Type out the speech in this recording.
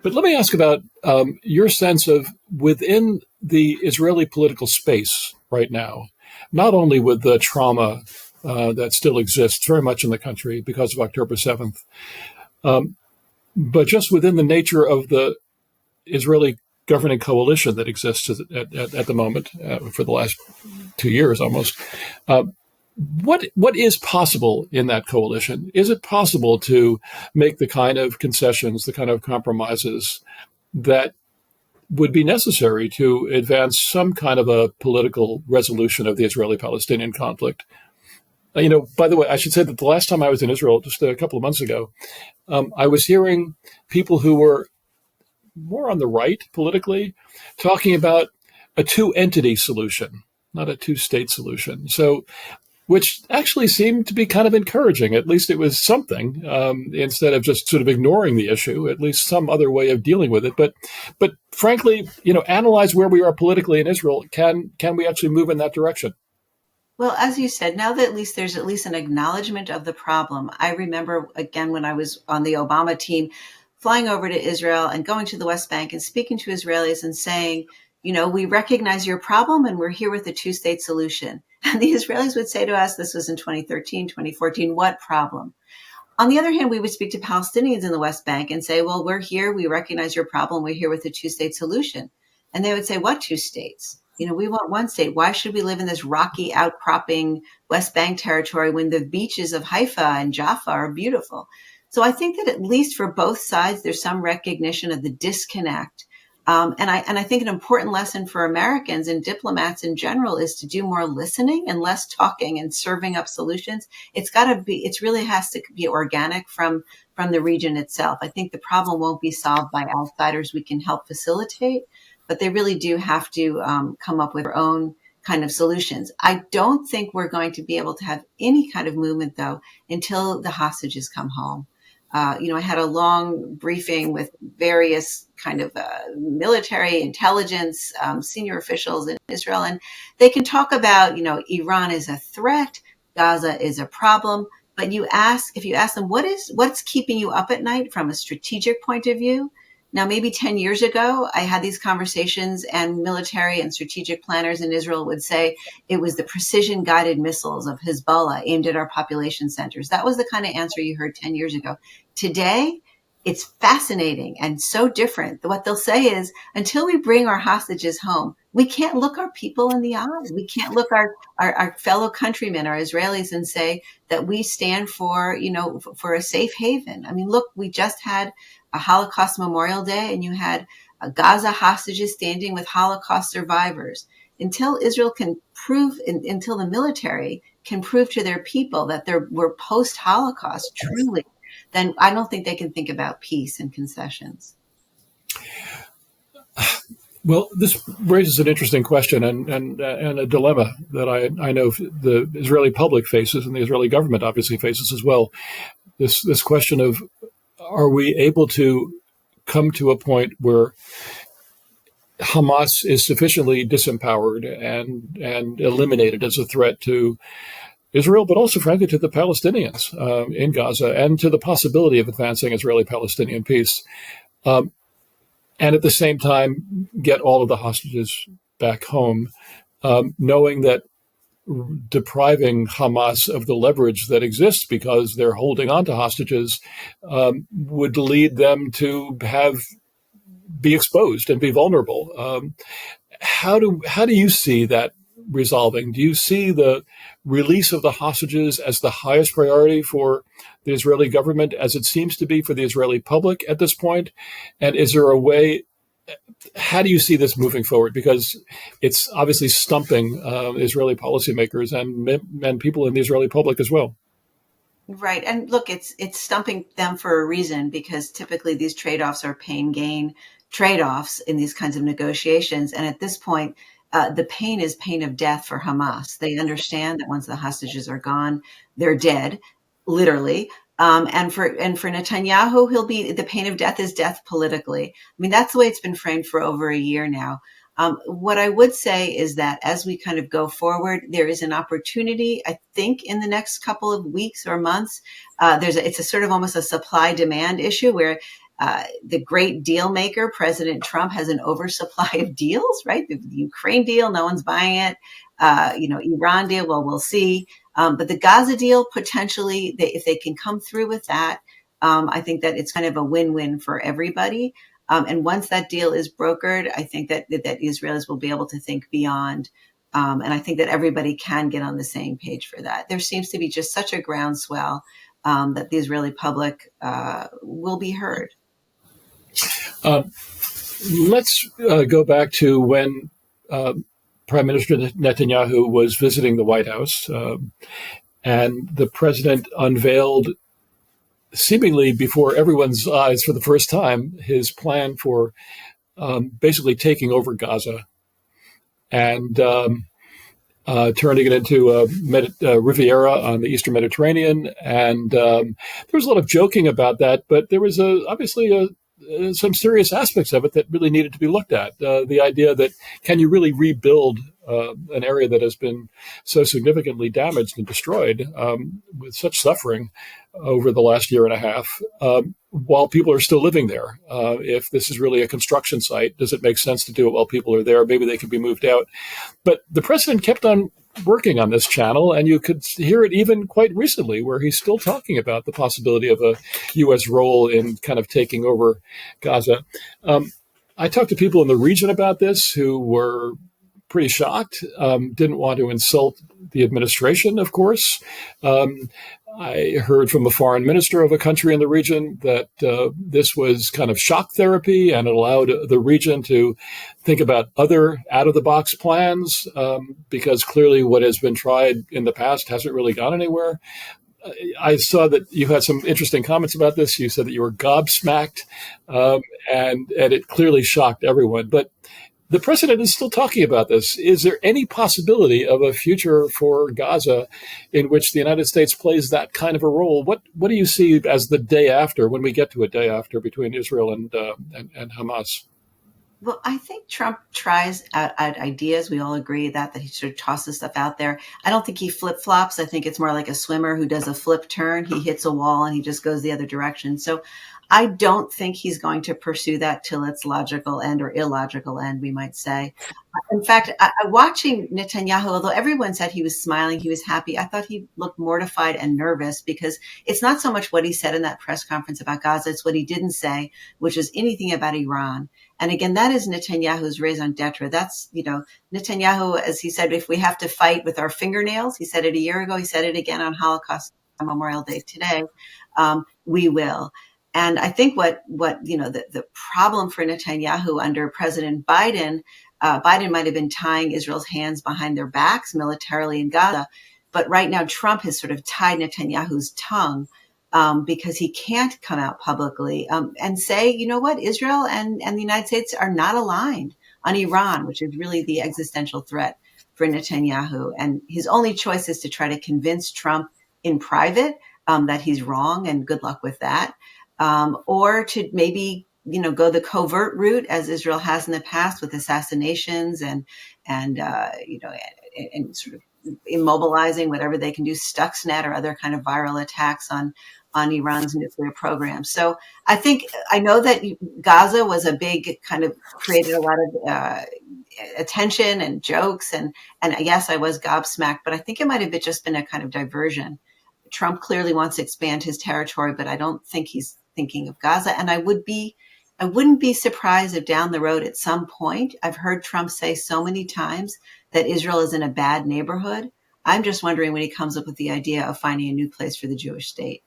But let me ask about your sense of within the Israeli political space right now, not only with the trauma that still exists very much in the country because of October 7th, but just within the nature of the Israeli governing coalition that exists at the moment for the last 2 years almost. What is possible in that coalition? Is it possible to make the kind of concessions, the kind of compromises that would be necessary to advance some kind of a political resolution of the Israeli-Palestinian conflict? By the way, I should say that the last time I was in Israel, just a couple of months ago, I was hearing people who were more on the right politically talking about a two-entity solution, not a two-state solution. So, which actually seemed to be kind of encouraging. At least it was something, instead of just sort of ignoring the issue, at least some other way of dealing with it. But frankly, analyze where we are politically in Israel. Can we actually move in that direction? Well, as you said, now that there's at least an acknowledgement of the problem. I remember, again, when I was on the Obama team, flying over to Israel and going to the West Bank and speaking to Israelis and saying, we recognize your problem and we're here with a two-state solution. And the Israelis would say to us, this was in 2013, 2014, what problem? On the other hand, we would speak to Palestinians in the West Bank and say, well, we're here. We recognize your problem. We're here with a two-state solution. And they would say, what two states? We want one state. Why should we live in this rocky outcropping West Bank territory when the beaches of Haifa and Jaffa are beautiful? So I think that at least for both sides, there's some recognition of the disconnect. And I think an important lesson for Americans and diplomats in general is to do more listening and less talking and serving up solutions. It really has to be organic from the region itself. I think the problem won't be solved by outsiders. We can help facilitate, but they really do have to come up with their own kind of solutions. I don't think we're going to be able to have any kind of movement, though, until the hostages come home. I had a long briefing with various kind of military intelligence, senior officials in Israel, and they can talk about, Iran is a threat, Gaza is a problem. But if you ask them, what's keeping you up at night from a strategic point of view? Now, maybe 10 years ago, I had these conversations and military and strategic planners in Israel would say it was the precision guided missiles of Hezbollah aimed at our population centers. That was the kind of answer you heard 10 years ago. Today, it's fascinating and so different. What they'll say is, until we bring our hostages home, we can't look our people in the eyes. We can't look our fellow countrymen, our Israelis, and say that we stand for a safe haven. I mean, look, we just had a Holocaust Memorial Day, and you had Gaza hostages standing with Holocaust survivors. Until Israel can prove, until the military can prove to their people that we're post-Holocaust, truly, then I don't think they can think about peace and concessions. Well, this raises an interesting question and a dilemma that I know the Israeli public faces and the Israeli government obviously faces as well. This question of, are we able to come to a point where Hamas is sufficiently disempowered and eliminated as a threat to Israel, but also, frankly, to the Palestinians in Gaza and to the possibility of advancing Israeli-Palestinian peace, and at the same time get all of the hostages back home, knowing that depriving Hamas of the leverage that exists because they're holding on to hostages would lead them to be exposed and be vulnerable. How do you see that resolving? Do you see the release of the hostages as the highest priority for the Israeli government, as it seems to be for the Israeli public at this point? And is there a way? How do you see this moving forward? Because it's obviously stumping Israeli policymakers and people in the Israeli public as well. Right. And look, it's stumping them for a reason, because typically these trade-offs are pain-gain trade-offs in these kinds of negotiations. And at this point, the pain is pain of death for Hamas. They understand that once the hostages are gone, they're dead, literally. And for Netanyahu, the pain of death is death politically. I mean, that's the way it's been framed for over a year now. What I would say is that as we kind of go forward, there is an opportunity, I think, in the next couple of weeks or months. It's a sort of almost a supply-demand issue where the great deal maker, President Trump, has an oversupply of deals, right? The Ukraine deal, no one's buying it. Iran deal, well, we'll see. But the Gaza deal, potentially, if they can come through with that, I think that it's kind of a win-win for everybody. And once that deal is brokered, I think that Israelis will be able to think beyond. And I think that everybody can get on the same page for that. There seems to be just such a groundswell that the Israeli public will be heard. Let's go back to when Prime Minister Netanyahu was visiting the White House, and the president unveiled, seemingly before everyone's eyes for the first time, his plan for basically taking over Gaza and turning it into a Riviera on the Eastern Mediterranean. And there was a lot of joking about that, but there was obviously some serious aspects of it that really needed to be looked at. The idea that can you really rebuild an area that has been so significantly damaged and destroyed with such suffering over the last year and a half while people are still living there? If this is really a construction site, does it make sense to do it while people are there? Maybe they could be moved out. But the president kept on working on this channel, and you could hear it even quite recently, where he's still talking about the possibility of a U.S. role in kind of taking over Gaza. I talked to people in the region about this who were pretty shocked, didn't want to insult the administration, of course. I heard from a foreign minister of a country in the region that this was kind of shock therapy, and it allowed the region to think about other out-of-the-box plans, because clearly what has been tried in the past hasn't really gone anywhere. I saw that you had some interesting comments about this. You said that you were gobsmacked, and it clearly shocked everyone. But the president is still talking about this. Is there any possibility of a future for Gaza in which the United States plays that kind of a role? What do you see as the day after, when we get to a day after, between Israel and Hamas? Well, I think Trump tries out ideas. We all agree that he sort of tosses stuff out there. I don't think he flip-flops. I think it's more like a swimmer who does a flip turn. He hits a wall and he just goes the other direction. So I don't think he's going to pursue that till its logical end, or illogical end, we might say. In fact, watching Netanyahu, although everyone said he was smiling, he was happy, I thought he looked mortified and nervous, because it's not so much what he said in that press conference about Gaza, it's what he didn't say, which is anything about Iran. And again, that is Netanyahu's raison d'etre. That's, Netanyahu, as he said, if we have to fight with our fingernails, he said it a year ago, he said it again on Holocaust Memorial Day today, we will. And I think the problem for Netanyahu under President Biden, Biden might have been tying Israel's hands behind their backs militarily in Gaza. But right now, Trump has sort of tied Netanyahu's tongue because he can't come out publicly and say, you know what, Israel and the United States are not aligned on Iran, which is really the existential threat for Netanyahu. And his only choice is to try to convince Trump in private that he's wrong, and good luck with that. Or to maybe, go the covert route, as Israel has in the past, with assassinations and sort of immobilizing whatever they can do, Stuxnet or other kind of viral attacks on Iran's nuclear program. So I know that Gaza was a big kind of created a lot of attention and jokes, and yes, I was gobsmacked, but I think it might have just been a kind of diversion. Trump clearly wants to expand his territory, but I don't think he's thinking of Gaza. And I wouldn't be surprised if down the road at some point, I've heard Trump say so many times that Israel is in a bad neighborhood. I'm just wondering when he comes up with the idea of finding a new place for the Jewish state.